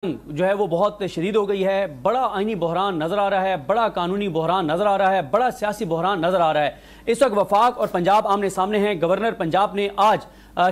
जो है वो बहुत शदीद हो गई है। बड़ा आईनी बहरान नजर आ रहा है, बड़ा कानूनी बहरान नजर आ रहा है, बड़ा सियासी बहरान नजर आ रहा है। इस वक्त वफाक और पंजाब आमने सामने हैं। गवर्नर पंजाब ने आज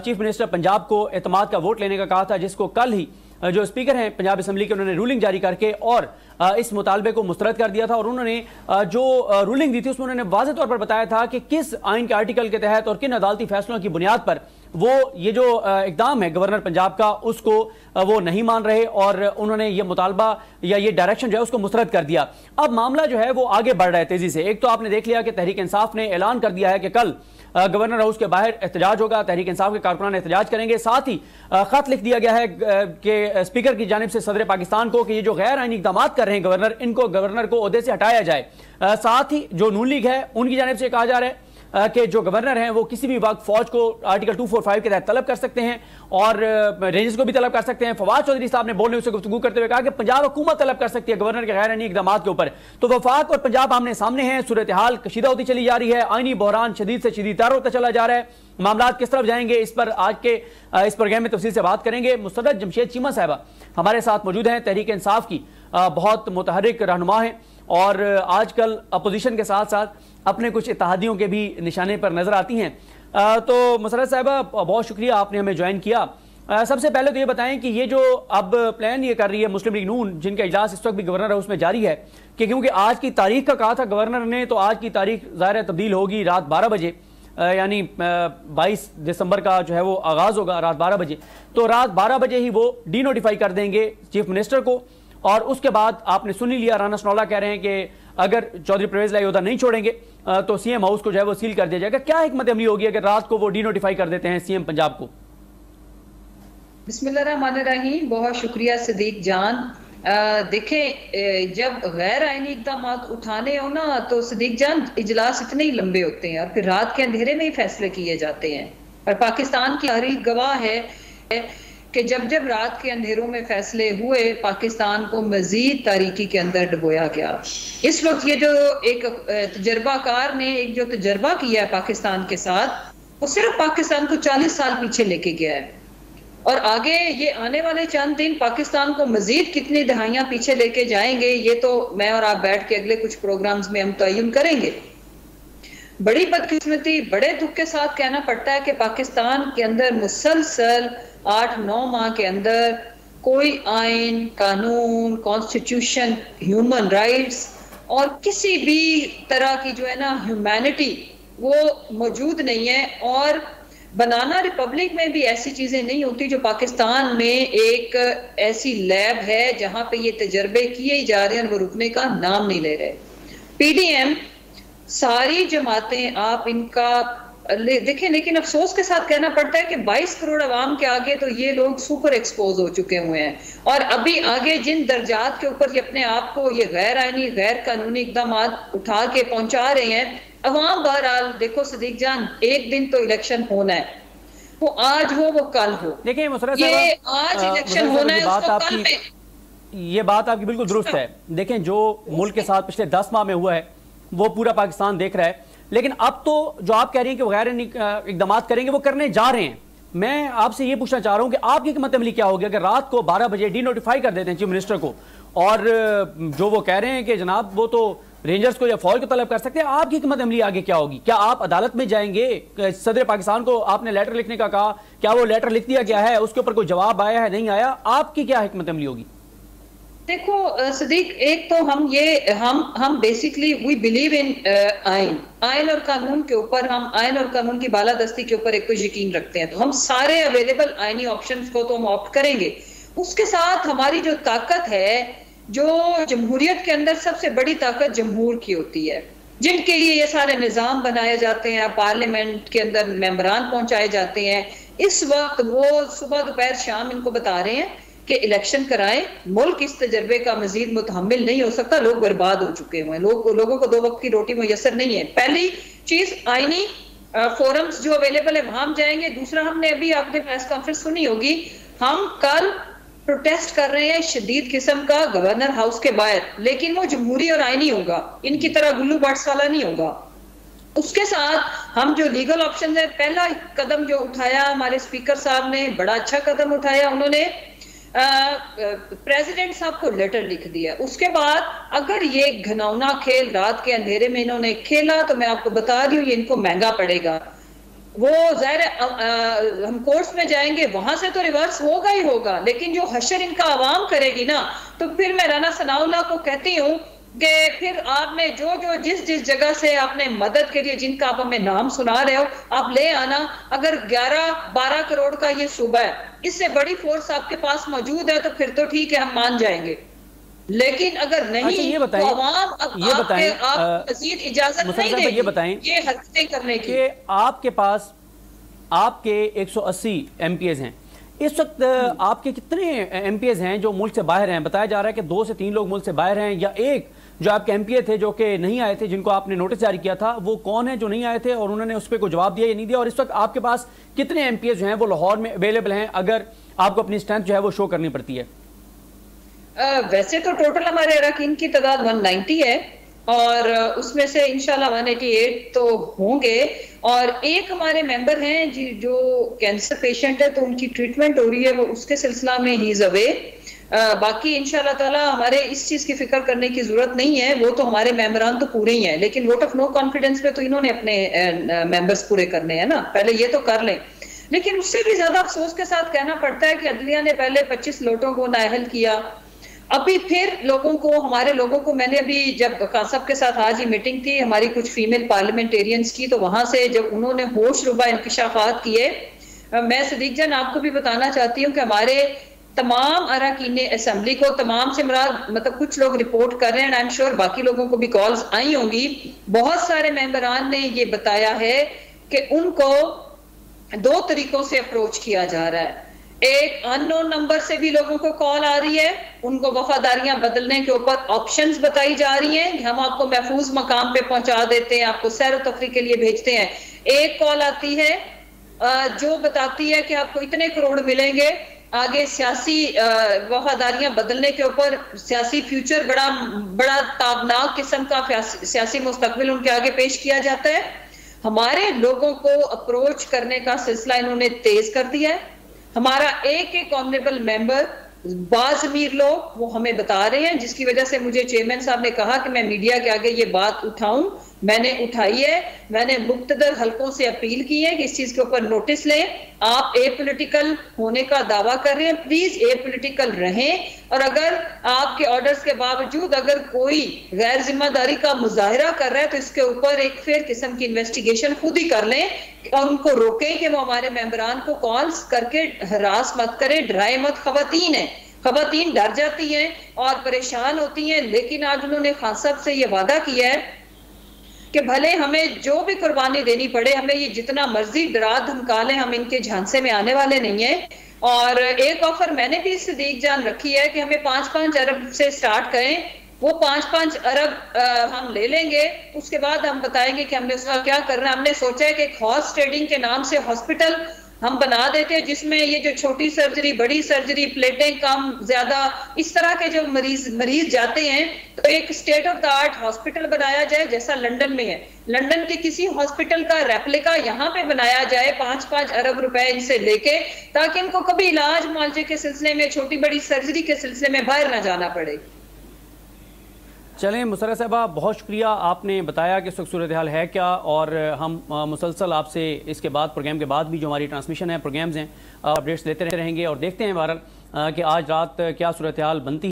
चीफ मिनिस्टर पंजाब को एतमाद का वोट लेने का कहा था, जिसको कल ही जो स्पीकर हैं पंजाब असम्बली के, उन्होंने रूलिंग जारी करके और इस मुतालबे को मुस्तरद कर दिया था। और उन्होंने जो रूलिंग दी थी उसमें उन्होंने वाज़ेह तौर पर बताया था कि किस आइन के आर्टिकल के तहत और किन अदालती फैसलों की बुनियाद पर वो ये जो इकदाम है गवर्नर पंजाब का उसको वो नहीं मान रहे और उन्होंने ये मुतालबा या ये डायरेक्शन जो है उसको मुस्तरद कर दिया। अब मामला जो है वो आगे बढ़ रहा है तेजी से। एक तो आपने देख लिया कि तहरीक इंसाफ ने ऐलान कर दिया है कि कल गवर्नर हाउस के बाहर एहतजाज होगा, तहरीक इंसाफ के कारकुनान एहतजाज करेंगे। साथ ही खत लिख दिया गया है कि स्पीकर की जानिब से सदर पाकिस्तान को कि ये जो गैर आईनी इकदाम कर रहे हैं गवर्नर, इनको गवर्नर को ओहदे से हटाया जाए। साथ ही जो नून लीग है उनकी जानिब से कहा जा रहा है कि जो गवर्नर हैं वो किसी भी वक्त फौज को आर्टिकल 245 के तहत तलब कर सकते हैं और रेंजर्स को भी तलब कर सकते हैं। फवाद चौधरी साहब ने बोलने से गुफ्तगू करते हुए कहा कि पंजाब हुकूमत तलब कर सकती है गवर्नर के गैर आईनी इकदाम के ऊपर। तो वफाक और पंजाब आमने सामने हैं, सूरत हाल कशीदा होती चली जा रही है, आईनी बहरान शदीद से शदीदतर होता चला जा रहा है। मामला किस तरफ जाएंगे इस पर आज के इस प्रोग्राम में तफसील से बात करेंगे। मुस्तरद जमशेद चीमा साहबा हमारे साथ मौजूद हैं, तहरीक इंसाफ की बहुत मुतहरिक रहनुमा हैं और आजकल अपोजिशन के साथ साथ अपने कुछ इत्तेहादियों के भी निशाने पर नजर आती हैं। तो मुसर्रत साहिबा बहुत शुक्रिया आपने हमें ज्वाइन किया। सबसे पहले तो ये बताएं कि ये जो अब प्लान ये कर रही है मुस्लिम लीग नून, जिनका इजलास इस वक्त भी गवर्नर हाउस में जारी है, कि क्योंकि आज की तारीख का कहा था गवर्नर ने, तो आज की तारीख ज़ाहिर तब्दील होगी रात 12 बजे, यानी 22 दिसंबर का जो है वो आगाज़ होगा रात 12 बजे। तो रात 12 बजे ही वो डी नोटिफाई कर देंगे चीफ मिनिस्टर को और उसके बाद आपने सुन ही लिया, राना सनौला कह रहे हैं कि अगर चौधरी परवेज लाहियोदा नहीं छोड़ेंगे तो सीएम हाउस को जो है वो सील कर दिया जाएगा। क्या हिकमत अमली होगी अगर रात को वो डी नोटिफाई कर देते हैं सीएम पंजाब को? बिस्मिल्लाहिर्रहमानिर्रहीम, बहुत शुक्रिया सदीक जान। देखें, जब गैर आईनी इकदाम उठाने हो ना तो सदीक जान इजलास इतने ही लंबे होते हैं और फिर रात के अंधेरे में ही फैसले किए जाते हैं। और पाकिस्तान की तारीख गवाह है कि जब जब रात के अंधेरों में फैसले हुए पाकिस्तान को मजीद तारीकी के अंदर डुबोया गया। इस वक्त ये जो एक तजर्बाकार ने एक जो तजर्बा किया है पाकिस्तान के साथ, वो सिर्फ पाकिस्तान को 40 साल पीछे लेके गया है और आगे ये आने वाले चंद दिन पाकिस्तान को मजीद कितनी दहाइयां पीछे लेके जाएंगे ये तो मैं और आप बैठ के अगले कुछ प्रोग्राम्स में हम तयन करेंगे। बड़ी बदकिस्मती, बड़े दुख के साथ कहना पड़ता है कि पाकिस्तान के अंदर मुसलसल 8-9 माह के अंदर कोई आइन, कानून, कॉन्स्टिट्यूशन, ह्यूमन राइट्स और किसी भी तरह की जो है ना ह्यूमैनिटी वो मौजूद नहीं है। और बनाना रिपब्लिक में भी ऐसी चीजें नहीं होती जो पाकिस्तान में एक ऐसी लैब है जहां पे ये तजर्बे किए ही जा रहे हैं और वो रुकने का नाम नहीं ले रहे। पीडीएम सारी जमातें आप इनका देखें, लेकिन अफसोस के साथ कहना पड़ता है कि 22 करोड़ अवाम के आगे तो ये लोग सुपर एक्सपोज हो चुके हुए हैं और अभी आगे जिन दर्जात के ऊपर ये अपने आप को ये गैर आईनी गैर कानूनी इकदाम उठा के पहुंचा रहे हैं अवाम। बहरहाल देखो सदीक जान, एक दिन तो इलेक्शन होना है, वो आज हो वो कल हो। देखिए मुसर्रत ये आज इलेक्शन होना है, उसको कल में। ये बात आपकी बिल्कुल दुरुस्त है। देखें, जो मुल्क के साथ पिछले 10 माह में हुआ है वो पूरा पाकिस्तान देख रहा है, लेकिन अब तो जो आप कह रही हैं कि वो गैर इकदाम करेंगे वो करने जा रहे हैं। मैं आपसे ये पूछना चाह रहा हूं कि आपकी हिकमत अमली क्या होगी अगर रात को 12 बजे डी नोटिफाई कर देते हैं चीफ मिनिस्टर को और जो वो कह रहे हैं कि जनाब वो तो रेंजर्स को या फौज को तलब कर सकते हैं, आपकी हिकमत अमली आगे क्या होगी? क्या आप अदालत में जाएंगे? सदर पाकिस्तान को आपने लेटर लिखने का कहा, क्या वो लेटर लिख दिया गया है? उसके ऊपर कोई जवाब आया है, नहीं आया? आपकी क्या हिकमत अमली होगी? देखो सदीक, एक तो हम बेसिकली वी बिलीव इन आइन और कानून के ऊपर, हम आइन और कानून की बालादस्ती के ऊपर एक तो यकीन रखते हैं, तो हम सारे अवेलेबल आइनी ऑप्शंस को तो हम ऑप्ट करेंगे। उसके साथ हमारी जो ताकत है, जो जमहूरियत के अंदर सबसे बड़ी ताकत जमहूर की होती है, जिनके लिए ये सारे निज़ाम बनाए जाते हैं, पार्लियामेंट के अंदर मेंबरान पहुंचाए जाते हैं। इस वक्त वो सुबह दोपहर शाम इनको बता रहे हैं कि इलेक्शन कराएं, मुल्क इस तजर्बे का मजीद मुतहम्मिल नहीं हो सकता, लोग बर्बाद हो चुके हुए हैं, लोगों को 2 वक्त की रोटी मुयसर नहीं है। पहली चीज आईनी फोरम्स जो अवेलेबल है वहां जाएंगे। दूसरा, हमने अभी आपने प्रेस कॉन्फ्रेंस सुनी होगी, हम कल प्रोटेस्ट कर रहे हैं शदीद किस्म का गवर्नर हाउस के बाहर, लेकिन वो जमहूरी और आईनी होगा, इनकी तरह गुल्लू बट्स वाला नहीं होगा। उसके साथ हम जो लीगल ऑप्शन है, पहला कदम जो उठाया हमारे स्पीकर साहब ने, बड़ा अच्छा कदम उठाया उन्होंने, प्रेसिडेंट साहब को लेटर लिख दिया। उसके बाद अगर ये घिनौना खेल रात के अंधेरे में इन्होंने खेला तो मैं आपको बता रही हूँ ये इनको महंगा पड़ेगा। वो ज़ाहिर हम कोर्ट्स में जाएंगे, वहां से तो रिवर्स होगा ही होगा, लेकिन जो हशर इनका आवाम करेगी ना, तो फिर मैं राना सनाउल्लाह को कहती हूँ कि फिर आपने जो जिस जगह से आपने मदद के लिए जिनका आप हमें नाम सुना रहे हो, आप ले आना। अगर 11-12 करोड़ का ये सूबा है, इससे बड़ी फोर्स आपके पास मौजूद है तो फिर तो ठीक है, हम मान जाएंगे। लेकिन अगर नहीं, अच्छा, ये बताएं, तो अवाम आप मजीद इजाजत नहीं देगी ये बताएं ये हरकतें करने की। आपके पास आपके 180 एमपीएस हैं इस वक्त, आपके कितने एमपीएस हैं जो मुल्क से बाहर हैं? बताया जा रहा है कि 2 से 3 लोग मुल्क से बाहर हैं, या एक जो आपके एमपीए थे जो कि नहीं आए थे, जिनको आपने नोटिस जारी किया था, वो कौन है जो नहीं आए थे और उन्होंने उस पर कोई जवाब दिया या नहीं दिया? और इस वक्त आपके पास कितने एमपीएस जो हैं वो लाहौर में अवेलेबल हैं, अगर आपको अपनी स्ट्रेंथ जो है वो शो करनी पड़ती है? वैसे तो टोटल हमारे अरकान की तादाद 190 है और उसमें से इंशाल्लाह 188 तो होंगे, और एक हमारे मेंबर हैं जो कैंसर पेशेंट है, तो उनकी ट्रीटमेंट हो रही है, वो उसके सिलसिला में ही इज अवे। बाकी इंशाल्लाह ताला हमारे इस चीज की फिक्र करने की जरूरत नहीं है, वो तो हमारे मेंबरान तो पूरे ही हैं, लेकिन वोट ऑफ नो कॉन्फिडेंस पे तो इन्होंने अपने मेंबर्स पूरे करने हैं ना, पहले ये तो कर लें। लेकिन उससे भी ज्यादा अफसोस के साथ कहना पड़ता है कि अदलिया ने पहले 25 लोगों को नाअहल किया, अभी फिर लोगों को, हमारे लोगों को, मैंने अभी जब कासब के साथ आज ही मीटिंग थी हमारी कुछ फीमेल पार्लियामेंटेरियंस की, तो वहां से जब उन्होंने होश रुबा इंकशाफात किए, मैं सदीक जान आपको भी बताना चाहती हूँ कि हमारे तमाम अरकान असेंबली को, तमाम से मतलब कुछ लोग रिपोर्ट कर रहे हैं, आई एम श्योर बाकी लोगों को भी कॉल्स आई होंगी, बहुत सारे मेंबरान ने ये बताया है कि उनको 2 तरीकों से अप्रोच किया जा रहा है। एक, अननोन नंबर से भी लोगों को कॉल आ रही है, उनको वफादारियां बदलने के ऊपर ऑप्शंस बताई जा रही हैं, हम आपको महफूज मकाम पे पहुंचा देते हैं, आपको सैर तफरी के लिए भेजते हैं। एक कॉल आती है जो बताती है कि आपको इतने करोड़ मिलेंगे, आगे सियासी वफादारियां बदलने के ऊपर सियासी फ्यूचर, बड़ा ताबनाक किस्म का सियासी मुस्तकबिल उनके आगे पेश किया जाता है। हमारे लोगों को अप्रोच करने का सिलसिला इन्होंने तेज कर दिया है। हमारा एक ऑनरेबल मेंबर, बाज अमीर लोग, वो हमें बता रहे हैं, जिसकी वजह से मुझे चेयरमैन साहब ने कहा कि मैं मीडिया के आगे ये बात उठाऊं, मैंने उठाई है। मैंने मुख्तदर हलकों से अपील की है कि इस चीज के ऊपर नोटिस लें। आप एपॉलिटिकल होने का दावा कर रहे हैं, प्लीज एपॉलिटिकल रहें, और अगर आपके ऑर्डर्स के बावजूद अगर कोई गैर जिम्मेदारी का मुजाहिरा कर रहा है तो इसके ऊपर एक फेयर किस्म की इन्वेस्टिगेशन खुद ही कर लें और उनको रोकें कि वो हमारे मेंबरान को कॉल्स करके हरास मत करें, डराए मत। खवातीन है, खवातीन डर जाती हैं और परेशान होती हैं, लेकिन आज उन्होंने खान साहब से ये वादा किया है कि भले हमें जो भी कुर्बानी देनी पड़े, हमें ये जितना मर्जी डरा धमका लें, हम इनके झांसे में आने वाले नहीं है। और एक ऑफर मैंने भी सदीक जान रखी है कि हमें 5-5 अरब से स्टार्ट करें, वो 5-5 अरब हम ले लेंगे, उसके बाद हम बताएंगे कि हमने उसका क्या करना है। हमने सोचा है कि एक हॉर्स ट्रेडिंग के नाम से हॉस्पिटल हम बना देते हैं, जिसमें ये जो छोटी सर्जरी, बड़ी सर्जरी, प्लेटें कम ज्यादा, इस तरह के जो मरीज जाते हैं, तो एक state of the art hospital बनाया जाए जैसा लंदन में है। लंदन के किसी हॉस्पिटल का रेप्लिका यहाँ पे बनाया जाए 5-5 अरब रुपए इनसे लेके, ताकि इनको कभी इलाज मुआवजे के सिलसिले में, छोटी बड़ी सर्जरी के सिलसिले में बाहर ना जाना पड़े। चलें मुसर्रत साहबा, बहुत शुक्रिया, आपने बताया कि इस वक्त सूरत हाल है क्या, और हम मुसलसल आपसे इसके बाद, प्रोग्राम के बाद भी जो हमारी ट्रांसमिशन है, प्रोग्राम्स हैं, अपडेट्स लेते रहेंगे और देखते हैं बहरहाल कि आज रात क्या सूरत हाल बनती है।